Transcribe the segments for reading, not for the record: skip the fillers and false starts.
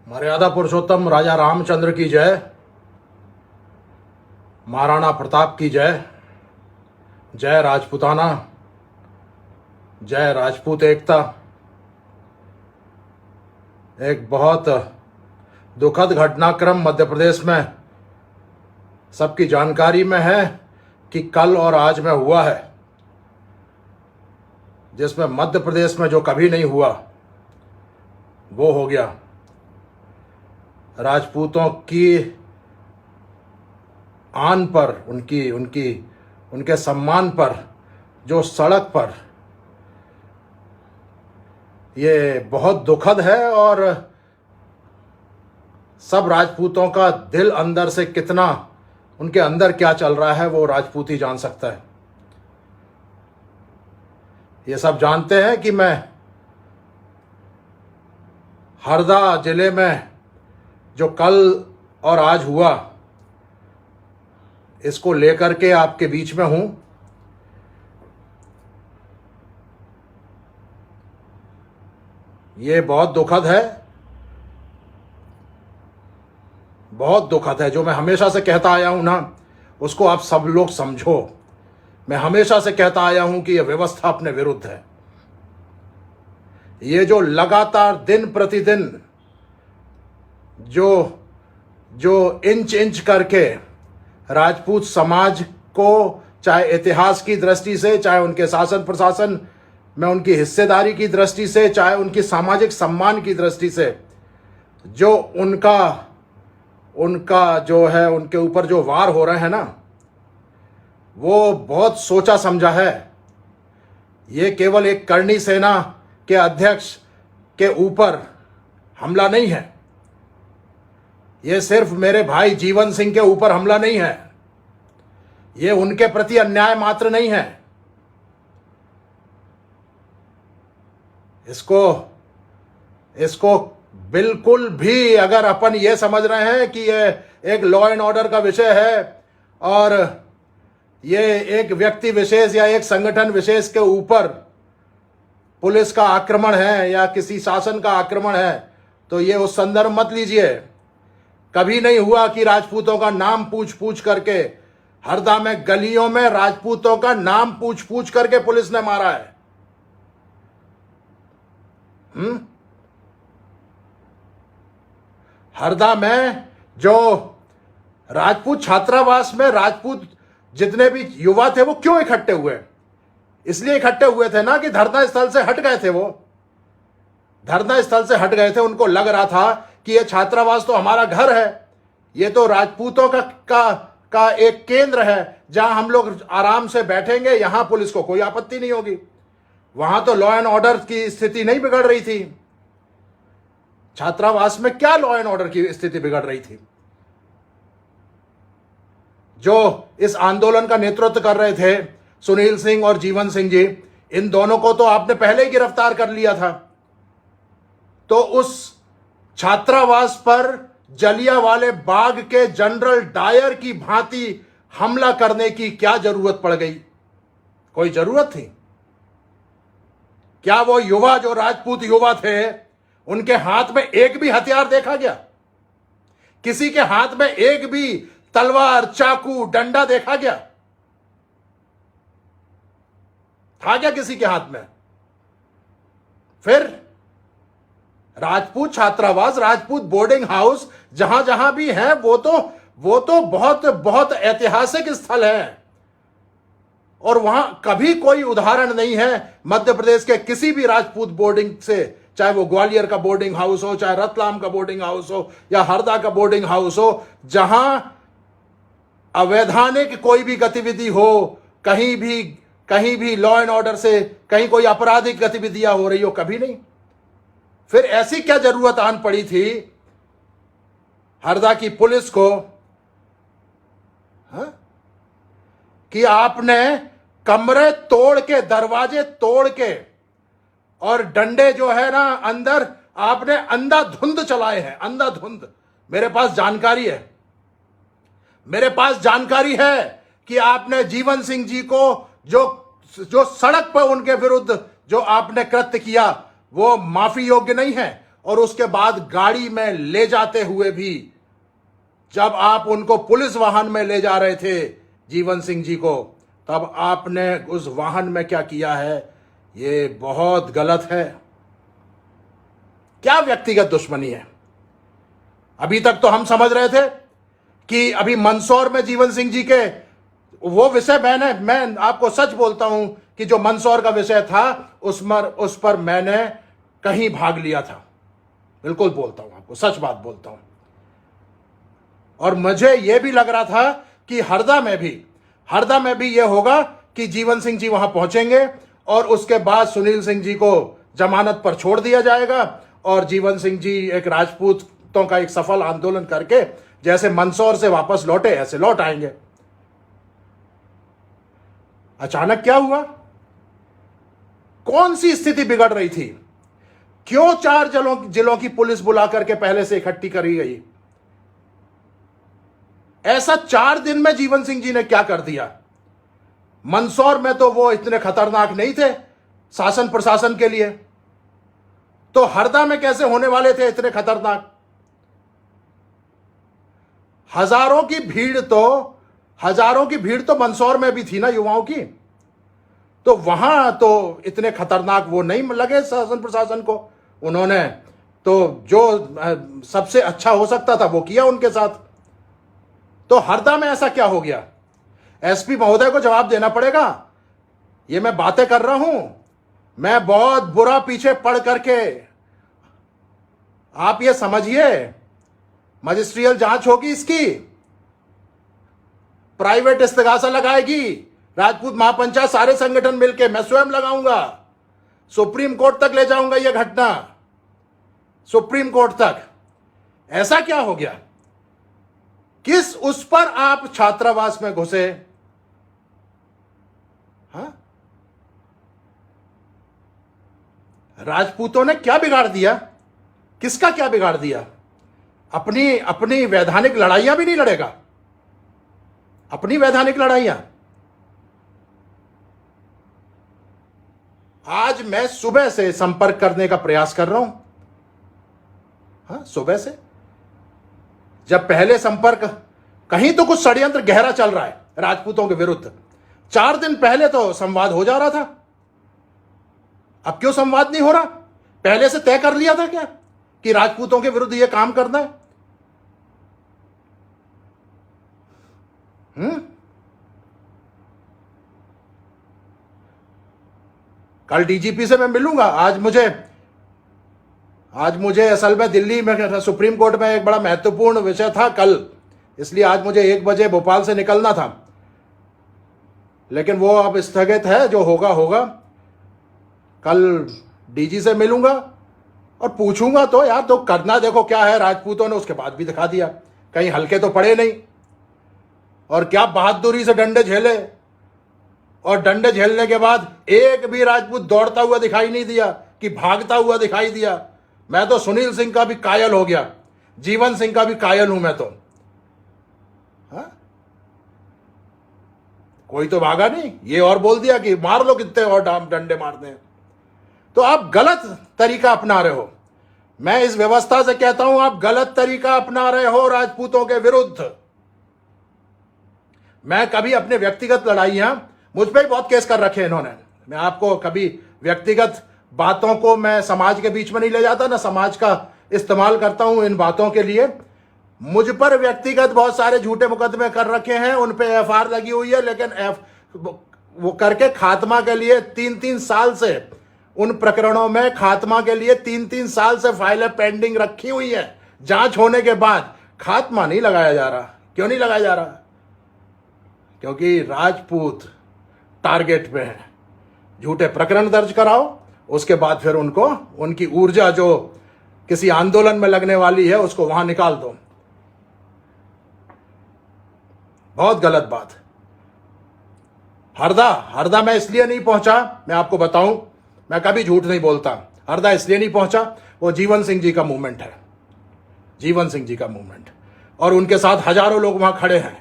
मर्यादा पुरुषोत्तम राजा रामचंद्र की जय। महाराणा प्रताप की जय। जय राजपूताना। जय राजपूत एकता। एक बहुत दुखद घटनाक्रम मध्य प्रदेश में सबकी जानकारी में है कि कल और आज में हुआ है, जिसमें मध्य प्रदेश में जो कभी नहीं हुआ वो हो गया। राजपूतों की आन पर, उनके सम्मान पर जो सड़क पर, ये बहुत दुखद है। और सब राजपूतों का दिल अंदर से कितना, उनके अंदर क्या चल रहा है वो राजपूत ही जान सकता है। ये सब जानते हैं कि मैं हरदा जिले में जो कल और आज हुआ, इसको लेकर के आपके बीच में हूं। ये बहुत दुखद है, बहुत दुखद है। जो मैं हमेशा से कहता आया हूं ना, उसको आप सब लोग समझो। मैं हमेशा से कहता आया हूं कि यह व्यवस्था अपने विरुद्ध है। ये जो लगातार दिन प्रतिदिन जो इंच इंच करके राजपूत समाज को, चाहे इतिहास की दृष्टि से, चाहे उनके शासन प्रशासन में उनकी हिस्सेदारी की दृष्टि से, चाहे उनकी सामाजिक सम्मान की दृष्टि से, जो उनका जो है, उनके ऊपर जो वार हो रहे हैं ना, वो बहुत सोचा समझा है। ये केवल एक करनी सेना के अध्यक्ष के ऊपर हमला नहीं है। ये सिर्फ मेरे भाई जीवन सिंह के ऊपर हमला नहीं है। ये उनके प्रति अन्याय मात्र नहीं है। इसको बिल्कुल भी, अगर अपन ये समझ रहे हैं कि ये एक लॉ एंड ऑर्डर का विषय है और ये एक व्यक्ति विशेष या एक संगठन विशेष के ऊपर पुलिस का आक्रमण है या किसी शासन का आक्रमण है, तो ये उस संदर्भ मत लीजिए। कभी नहीं हुआ कि राजपूतों का नाम पूछ पूछ करके, हरदा में गलियों में राजपूतों का नाम पूछ पूछ करके पुलिस ने मारा है। हरदा में जो राजपूत छात्रावास में राजपूत जितने भी युवा थे वो क्यों इकट्ठे हुए? इसलिए इकट्ठे हुए थे ना कि धरना स्थल से हट गए थे। वो धरना स्थल से हट गए थे। उनको लग रहा था कि ये छात्रावास तो हमारा घर है, ये तो राजपूतों का एक केंद्र है जहां हम लोग आराम से बैठेंगे, यहां पुलिस को कोई आपत्ति नहीं होगी। वहां तो लॉ एंड ऑर्डर की स्थिति नहीं बिगड़ रही थी। छात्रावास में क्या लॉ एंड ऑर्डर की स्थिति बिगड़ रही थी? जो इस आंदोलन का नेतृत्व कर रहे थे, सुनील सिंह और जीवन सिंह जी, इन दोनों को तो आपने पहले ही गिरफ्तार कर लिया था। तो उस छात्रावास पर जलियांवाले बाग के जनरल डायर की भांति हमला करने की क्या जरूरत पड़ गई? कोई जरूरत थी क्या? वो युवा, जो राजपूत युवा थे, उनके हाथ में एक भी हथियार देखा गया? किसी के हाथ में एक भी तलवार, चाकू, डंडा देखा गया? था क्या किसी के हाथ में? फिर राजपूत छात्रावास, राजपूत बोर्डिंग हाउस जहां जहां भी है, वो तो बहुत बहुत ऐतिहासिक स्थल है। और वहां कभी कोई उदाहरण नहीं है मध्य प्रदेश के किसी भी राजपूत बोर्डिंग से, चाहे वो ग्वालियर का बोर्डिंग हाउस हो, चाहे रतलाम का बोर्डिंग हाउस हो, या हरदा का बोर्डिंग हाउस हो, जहां अवैधानिक कोई भी गतिविधि हो, कहीं भी लॉ एंड ऑर्डर से कहीं कोई आपराधिक गतिविधियां हो रही हो, कभी नहीं। फिर ऐसी क्या जरूरत आन पड़ी थी हरदा की पुलिस को, कि आपने कमरे तोड़ के, दरवाजे तोड़ के, और डंडे जो है ना अंदर, आपने अंधाधुंध चलाए हैं, अंधाधुंध। मेरे पास जानकारी है कि आपने जीवन सिंह जी को जो सड़क पर उनके विरुद्ध जो आपने कृत्य किया, वो माफी योग्य नहीं है। और उसके बाद गाड़ी में ले जाते हुए भी, जब आप उनको पुलिस वाहन में ले जा रहे थे जीवन सिंह जी को, तब आपने उस वाहन में क्या किया है, ये बहुत गलत है। क्या व्यक्तिगत दुश्मनी है? अभी तक तो हम समझ रहे थे कि अभी मंदसौर में जीवन सिंह जी के वो विषय, मैं आपको सच बोलता हूं कि जो मंदसौर का विषय था उस पर मैंने कहीं भाग लिया था। बिल्कुल बोलता हूं, आपको सच बात बोलता हूं। और मुझे यह भी लग रहा था कि हरदा में भी यह होगा कि जीवन सिंह जी वहां पहुंचेंगे और उसके बाद सुनील सिंह जी को जमानत पर छोड़ दिया जाएगा और जीवन सिंह जी एक राजपूतों का एक सफल आंदोलन करके जैसे मंदसौर से वापस लौटे ऐसे लौट आएंगे। अचानक क्या हुआ? कौन सी स्थिति बिगड़ रही थी? क्यों 4 जिलों की पुलिस बुला करके पहले से इकट्ठी करी गई? ऐसा 4 दिन में जीवन सिंह जी ने क्या कर दिया? मंदसौर में तो वो इतने खतरनाक नहीं थे शासन प्रशासन के लिए, तो हरदा में कैसे होने वाले थे इतने खतरनाक? हजारों की भीड़ तो मंदसौर में भी थी ना युवाओं की, तो वहां तो इतने खतरनाक वो नहीं लगे शासन प्रशासन को। उन्होंने तो जो सबसे अच्छा हो सकता था वो किया उनके साथ। तो हरदा में ऐसा क्या हो गया? एसपी महोदय को जवाब देना पड़ेगा। ये मैं बातें कर रहा हूं, मैं बहुत बुरा पीछे पड़ करके, आप ये समझिए मजिस्ट्रियल जांच होगी, इसकी प्राइवेट इस्तेगासा लगाएगी राजपूत महापंचायत, सारे संगठन मिलके, मैं स्वयं लगाऊंगा, सुप्रीम कोर्ट तक ले जाऊंगा यह घटना, सुप्रीम कोर्ट तक। ऐसा क्या हो गया? किस उस पर आप छात्रावास में घुसे? हाँ, राजपूतों ने क्या बिगाड़ दिया? किसका क्या बिगाड़ दिया? अपनी वैधानिक लड़ाइयां भी नहीं लड़ेगा? अपनी वैधानिक लड़ाइयां। आज मैं सुबह से संपर्क करने का प्रयास कर रहा हूं। हाँ, सुबह से, जब पहले संपर्क, कहीं तो कुछ षड्यंत्र गहरा चल रहा है राजपूतों के विरुद्ध। 4 दिन पहले तो संवाद हो जा रहा था, अब क्यों संवाद नहीं हो रहा? पहले से तय कर लिया था क्या कि राजपूतों के विरुद्ध यह काम करना है? कल डीजीपी से मैं मिलूंगा। आज मुझे असल में दिल्ली में सुप्रीम कोर्ट में एक बड़ा महत्वपूर्ण विषय था कल, इसलिए आज मुझे 1 बजे भोपाल से निकलना था, लेकिन वो अब स्थगित है। जो होगा होगा। कल डीजी से मिलूंगा और पूछूंगा तो यार, तो करना देखो क्या है। राजपूतों ने उसके बाद भी दिखा दिया, कहीं हल्के तो पड़े नहीं, और क्या बहादुरी से डंडे झेले, और डंडे झेलने के बाद एक भी राजपूत दौड़ता हुआ दिखाई नहीं दिया कि भागता हुआ दिखाई दिया। मैं तो सुनील सिंह का भी कायल हो गया, जीवन सिंह का भी कायल हूं मैं तो। हाँ? कोई तो भागा नहीं, ये और बोल दिया कि मार लो कितने और डंडे मारते हैं। तो आप गलत तरीका अपना रहे हो। मैं इस व्यवस्था से कहता हूं, आप गलत तरीका अपना रहे हो राजपूतों के विरुद्ध। मैं कभी अपने व्यक्तिगत लड़ाइयां, मुझ पे ही बहुत केस कर रखे इन्होंने। मैं आपको कभी व्यक्तिगत बातों को मैं समाज के बीच में नहीं ले जाता, ना समाज का इस्तेमाल करता हूं इन बातों के लिए। मुझ पर व्यक्तिगत बहुत सारे झूठे मुकदमे कर रखे हैं, उन पे एफआईआर लगी हुई है, लेकिन वो करके खात्मा के लिए 3-3 साल से, उन प्रकरणों में खात्मा के लिए 3-3 साल से फाइलें पेंडिंग रखी हुई है। जांच होने के बाद खात्मा नहीं लगाया जा रहा। क्यों नहीं लगाया जा रहा? क्योंकि राजपूत टारगेट पे है। झूठे प्रकरण दर्ज कराओ, उसके बाद फिर उनको, उनकी ऊर्जा जो किसी आंदोलन में लगने वाली है उसको वहां निकाल दो। बहुत गलत बात। हरदा मैं इसलिए नहीं पहुंचा, मैं आपको बताऊं, मैं कभी झूठ नहीं बोलता। हरदा इसलिए नहीं पहुंचा, वो जीवन सिंह जी का मूवमेंट है, जीवन सिंह जी का मूवमेंट, और उनके साथ हजारों लोग वहां खड़े हैं,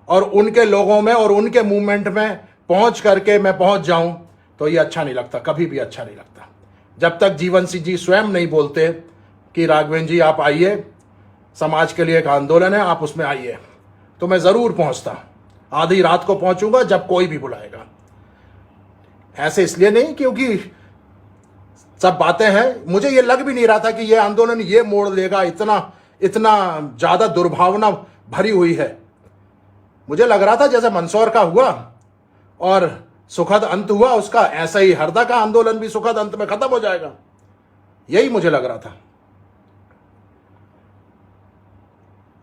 और उनके लोगों में और उनके मूवमेंट में पहुंच करके मैं पहुंच जाऊं तो ये अच्छा नहीं लगता, कभी भी अच्छा नहीं लगता। जब तक जीवन सिंह जी स्वयं नहीं बोलते कि राघवेंद्र जी आप आइए, समाज के लिए एक आंदोलन है, आप उसमें आइए, तो मैं ज़रूर पहुंचता। आधी रात को पहुंचूंगा जब कोई भी बुलाएगा। ऐसे इसलिए नहीं क्योंकि सब बातें हैं, मुझे ये लग भी नहीं रहा था कि ये आंदोलन ये मोड़ लेगा, इतना इतना ज़्यादा दुर्भावना भरी हुई है। मुझे लग रहा था जैसे मंदसौर का हुआ और सुखद अंत हुआ उसका, ऐसा ही हरदा का आंदोलन भी सुखद अंत में खत्म हो जाएगा, यही मुझे लग रहा था।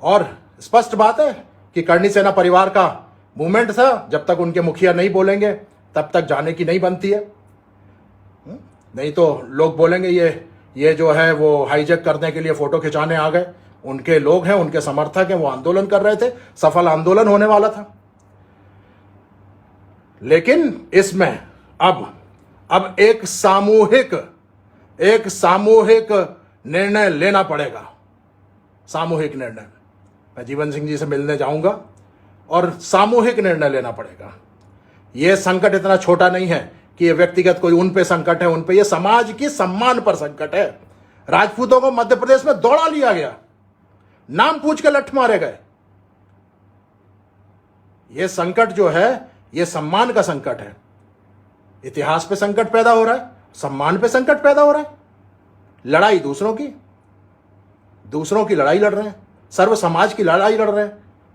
और स्पष्ट बात है कि करणी सेना परिवार का मूवमेंट था, जब तक उनके मुखिया नहीं बोलेंगे तब तक जाने की नहीं बनती है। नहीं तो लोग बोलेंगे ये जो है वो हाईजैक करने के लिए फोटो खिंचाने आ गए, उनके लोग हैं, उनके समर्थक हैं, वो आंदोलन कर रहे थे, सफल आंदोलन होने वाला था। लेकिन इसमें अब एक सामूहिक निर्णय लेना पड़ेगा, सामूहिक निर्णय। मैं जीवन सिंह जी से मिलने जाऊंगा और सामूहिक निर्णय लेना पड़ेगा। यह संकट इतना छोटा नहीं है कि ये व्यक्तिगत कोई उन पे संकट है, उन पे, ये समाज की सम्मान पर संकट है। राजपूतों को मध्य प्रदेश में दौड़ा लिया गया, नाम पूछ के लठ मारे गए। यह संकट जो है यह सम्मान का संकट है। इतिहास पे संकट पैदा हो रहा है, सम्मान पे संकट पैदा हो रहा है। लड़ाई दूसरों की लड़ाई लड़ रहे हैं, सर्व समाज की लड़ाई लड़ रहे हैं,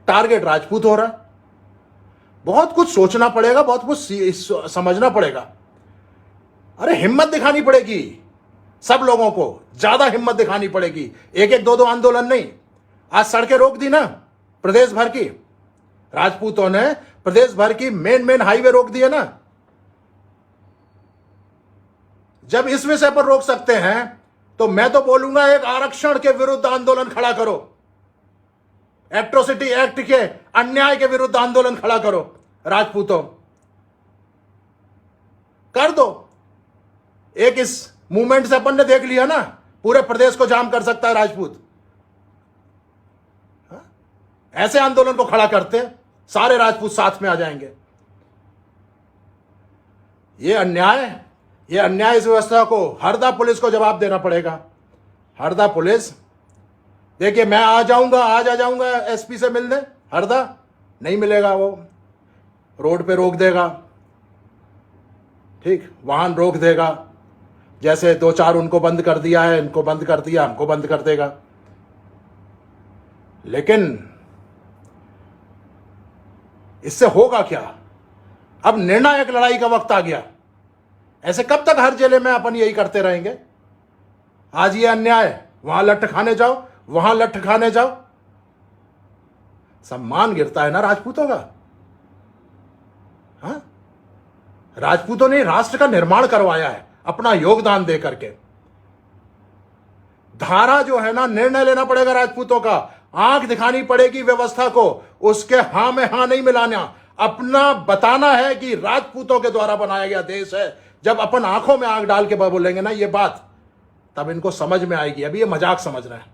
टारगेट राजपूत हो रहा है। बहुत कुछ सोचना पड़ेगा, बहुत कुछ समझना पड़ेगा। अरे हिम्मत दिखानी पड़ेगी, सब लोगों को ज्यादा हिम्मत दिखानी पड़ेगी। एक एक दो दो आंदोलन नहीं, आज सड़कें रोक दी ना प्रदेश भर की, राजपूतों ने प्रदेश भर की मेन हाईवे रोक दिए ना। जब इस विषय पर रोक सकते हैं तो मैं तो बोलूंगा एक आरक्षण के विरुद्ध आंदोलन खड़ा करो, एट्रोसिटी एक्ट के अन्याय के विरुद्ध आंदोलन खड़ा करो। राजपूतों कर दो। एक इस मूवमेंट से अपन ने देख लिया ना, पूरे प्रदेश को जाम कर सकता है राजपूत। ऐसे आंदोलन को खड़ा करते सारे राजपूत साथ में आ जाएंगे। ये अन्याय इस व्यवस्था को, हरदा पुलिस को जवाब देना पड़ेगा। हरदा पुलिस, देखिए मैं आज आ जाऊंगा एसपी से मिलने, हरदा नहीं मिलेगा, वो रोड पे रोक देगा, ठीक, वाहन रोक देगा। जैसे 2-4 उनको बंद कर दिया है, इनको बंद कर दिया, हमको बंद कर देगा। लेकिन इससे होगा क्या? अब निर्णायक लड़ाई का वक्त आ गया। ऐसे कब तक हर जिले में अपन यही करते रहेंगे? आज ये अन्याय, वहां लठ खाने जाओ, वहां लठ खाने जाओ। सम्मान गिरता है ना राजपूतों का। हाँ, राजपूतों ने राष्ट्र का निर्माण करवाया है अपना योगदान दे करके। धारा जो है ना, निर्णय लेना पड़ेगा राजपूतों का, आंख दिखानी पड़ेगी व्यवस्था को, उसके हां में हां नहीं मिलाना, अपना बताना है कि राजपूतों के द्वारा बनाया गया देश है। जब अपन आंखों में आंख डाल के बोलेंगे ना ये बात, तब इनको समझ में आएगी। अभी ये मजाक समझ रहे हैं।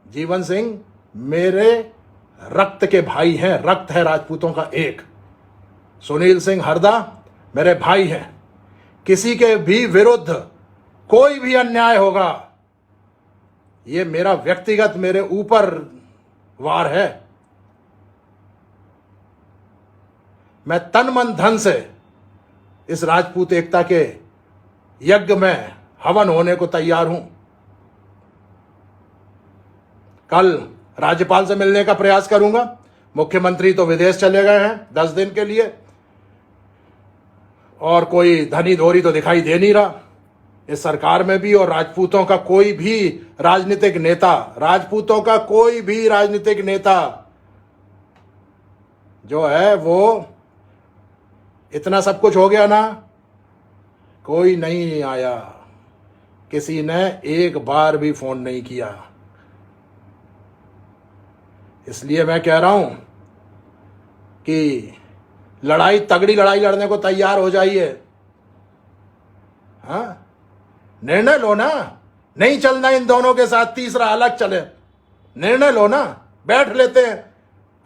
जीवन सिंह मेरे रक्त के भाई हैं, रक्त है राजपूतों का एक। सुनील सिंह हरदा मेरे भाई हैं। किसी के भी विरुद्ध कोई भी अन्याय होगा, ये मेरा व्यक्तिगत, मेरे ऊपर वार है। मैं तन मन धन से इस राजपूत एकता के यज्ञ में हवन होने को तैयार हूं। कल राज्यपाल से मिलने का प्रयास करूंगा। मुख्यमंत्री तो विदेश चले गए हैं 10 दिन के लिए, और कोई धनी धोरी तो दिखाई दे नहीं रहा इस सरकार में भी। और राजपूतों का कोई भी राजनीतिक नेता जो है, वो इतना सब कुछ हो गया ना, कोई नहीं आया, किसी ने एक बार भी फोन नहीं किया। इसलिए मैं कह रहा हूं कि तगड़ी लड़ाई लड़ने को तैयार हो जाइए। हाँ, निर्णय लो ना, नहीं चलना इन दोनों के साथ, तीसरा अलग चले। निर्णय लो ना, बैठ लेते हैं।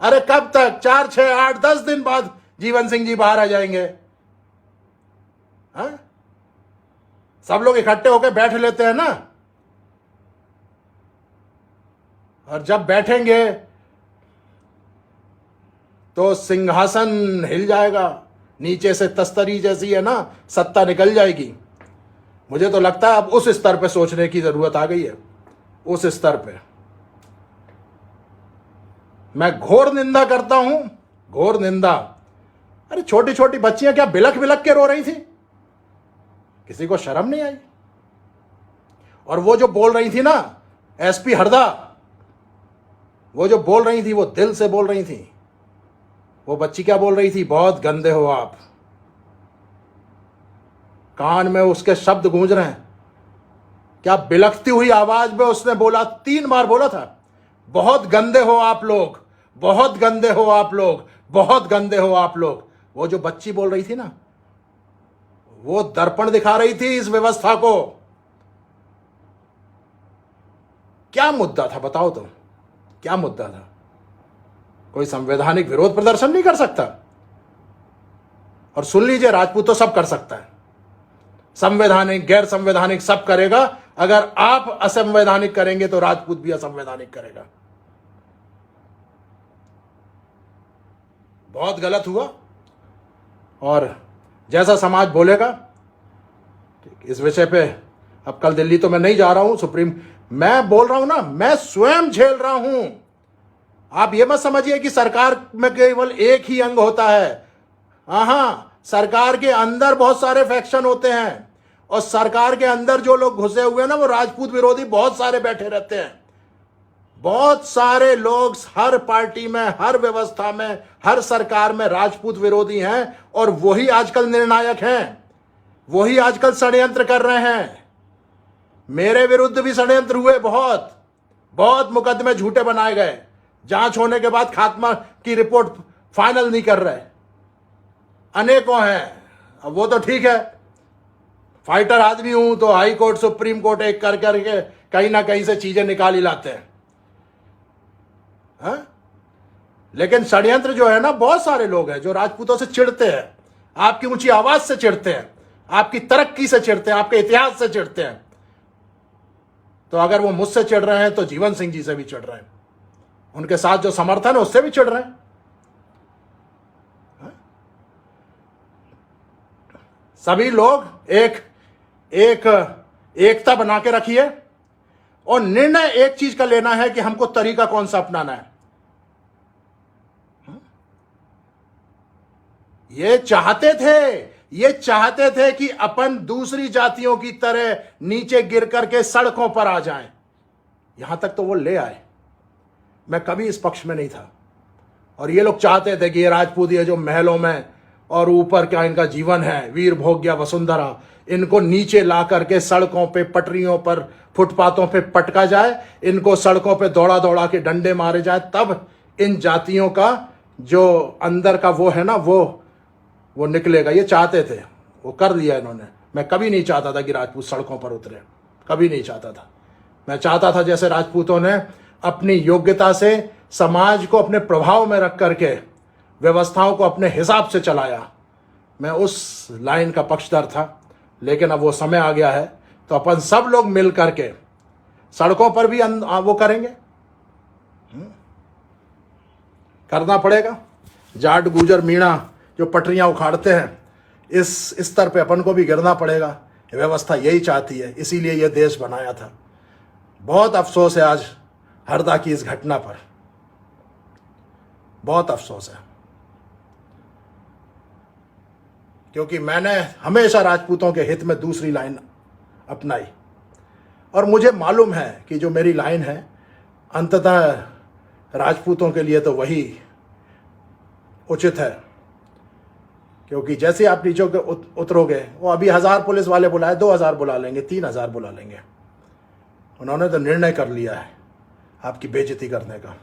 अरे कब तक? 4, 6, 8, 10 दिन बाद जीवन सिंह जी बाहर आ जाएंगे। हाँ, सब लोग इकट्ठे होकर बैठ लेते हैं ना, और जब बैठेंगे तो सिंहासन हिल जाएगा, नीचे से तस्तरी जैसी है ना सत्ता निकल जाएगी। मुझे तो लगता है अब उस स्तर पे सोचने की जरूरत आ गई है, उस स्तर पे। मैं घोर निंदा करता हूं, घोर निंदा। अरे छोटी छोटी बच्चियां क्या बिलख बिलख के रो रही थी, किसी को शर्म नहीं आई? और वो जो बोल रही थी ना एसपी हरदा, वो जो बोल रही थी वो दिल से बोल रही थी। वो बच्ची क्या बोल रही थी? बहुत गंदे हो आप। कान में उसके शब्द गूंज रहे हैं। क्या बिलखती हुई आवाज में उसने बोला, 3 बार बोला था, बहुत गंदे हो आप लोग, बहुत गंदे हो आप लोग, बहुत गंदे हो आप लोग। वो जो बच्ची बोल रही थी ना, वो दर्पण दिखा रही थी इस व्यवस्था को। क्या मुद्दा था बताओ तुम, क्या मुद्दा था? कोई संवैधानिक विरोध प्रदर्शन नहीं कर सकता? और सुन लीजिए, राजपूत तो सब कर सकता है, संवैधानिक गैर संवैधानिक सब करेगा। अगर आप असंवैधानिक करेंगे तो राजपूत भी असंवैधानिक करेगा। बहुत गलत हुआ, और जैसा समाज बोलेगा इस विषय पे, अब कल दिल्ली तो मैं नहीं जा रहा हूं, सुप्रीम, मैं बोल रहा हूं ना, मैं स्वयं झेल रहा हूं। आप ये मत समझिए कि सरकार में केवल एक ही अंग होता है। हाँ, सरकार के अंदर बहुत सारे फैक्शन होते हैं, और सरकार के अंदर जो लोग घुसे हुए हैं ना, वो राजपूत विरोधी बहुत सारे बैठे रहते हैं। बहुत सारे लोग हर पार्टी में, हर व्यवस्था में, हर सरकार में राजपूत विरोधी हैं, और वही आजकल निर्णायक हैं, वही आजकल षड्यंत्र कर रहे हैं। मेरे विरुद्ध भी षड्यंत्र हुए, बहुत बहुत मुकदमे झूठे बनाए गए, जांच होने के बाद खात्मा की रिपोर्ट फाइनल नहीं कर रहे, अनेकों हैं। अब वो तो ठीक है, फाइटर आदमी हूं तो हाई कोर्ट सुप्रीम कोर्ट एक कर करके कहीं ना कहीं से चीजें निकाल ही लाते हैं। हाँ? लेकिन षड्यंत्र जो है ना, बहुत सारे लोग हैं जो राजपूतों से चिढ़ते हैं, आपकी ऊंची आवाज से चिढ़ते हैं, आपकी तरक्की से चिढ़ते हैं, आपके इतिहास से चिढ़ते हैं। तो अगर वो मुझसे चिढ़ रहे हैं तो जीवन सिंह जी से भी चिढ़ रहे हैं, उनके साथ जो समर्थन है उससे भी चिढ़ रहे हैं। हाँ? सभी लोग एकता बना के रखिए, और निर्णय एक चीज का लेना है कि हमको तरीका कौन सा अपनाना है। ये चाहते थे कि अपन दूसरी जातियों की तरह नीचे गिर करके सड़कों पर आ जाएं, यहां तक तो वो ले आए। मैं कभी इस पक्ष में नहीं था, और ये लोग चाहते थे कि ये राजपूत, ये जो महलों में और ऊपर क्या इनका जीवन है, वीर भोग्या वसुंधरा, इनको नीचे ला करके सड़कों पे, पटरियों पर, फुटपाथों पे पटका जाए, इनको सड़कों पे दौड़ा दौड़ा के डंडे मारे जाए, तब इन जातियों का जो अंदर का वो है ना, वो निकलेगा। ये चाहते थे, वो कर दिया इन्होंने। मैं कभी नहीं चाहता था कि राजपूत सड़कों पर उतरे, कभी नहीं चाहता था। मैं चाहता था जैसे राजपूतों ने अपनी योग्यता से समाज को अपने प्रभाव में रख करके व्यवस्थाओं को अपने हिसाब से चलाया, मैं उस लाइन का पक्षधर था। लेकिन अब वो समय आ गया है, तो अपन सब लोग मिल करके सड़कों पर भी वो करेंगे, करना पड़ेगा। जाट गुजर मीणा जो पटरियां उखाड़ते हैं, इस स्तर पे अपन को भी गिरना पड़ेगा। व्यवस्था यही चाहती है, इसीलिए यह देश बनाया था। बहुत अफसोस है आज हरदा की इस घटना पर, बहुत अफसोस है, क्योंकि मैंने हमेशा राजपूतों के हित में दूसरी लाइन अपनाई, और मुझे मालूम है कि जो मेरी लाइन है अंततः राजपूतों के लिए तो वही उचित है। क्योंकि जैसे आप नीचे उतरोगे, वो अभी 1000 पुलिस वाले बुलाए, 2000 बुला लेंगे, 3000 बुला लेंगे। उन्होंने तो निर्णय कर लिया है आपकी बेइज्जती करने का।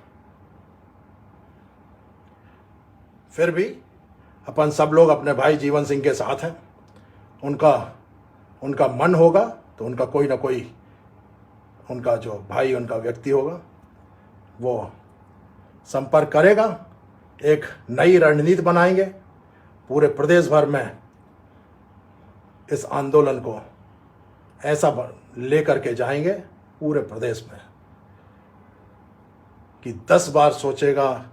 फिर भी अपन सब लोग अपने भाई जीवन सिंह के साथ हैं। उनका मन होगा तो उनका कोई ना कोई, उनका जो भाई, उनका व्यक्ति होगा, वो संपर्क करेगा। एक नई रणनीति बनाएंगे, पूरे प्रदेश भर में इस आंदोलन को ऐसा लेकर के जाएंगे पूरे प्रदेश में कि 10 बार सोचेगा,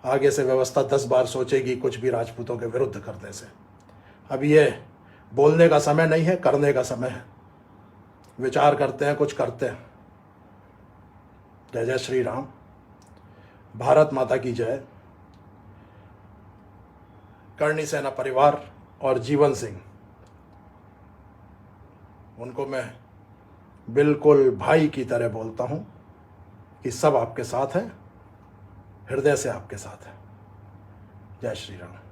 आगे से व्यवस्था 10 बार सोचेगी कुछ भी राजपूतों के विरुद्ध करने से। अब ये बोलने का समय नहीं है, करने का समय है। विचार करते हैं, कुछ करते हैं। जय जय श्री राम। भारत माता की जय। करणी सेना परिवार और जीवन सिंह, उनको मैं बिल्कुल भाई की तरह बोलता हूं कि सब आपके साथ हैं, हृदय से आपके साथ हैं। जय श्री राम।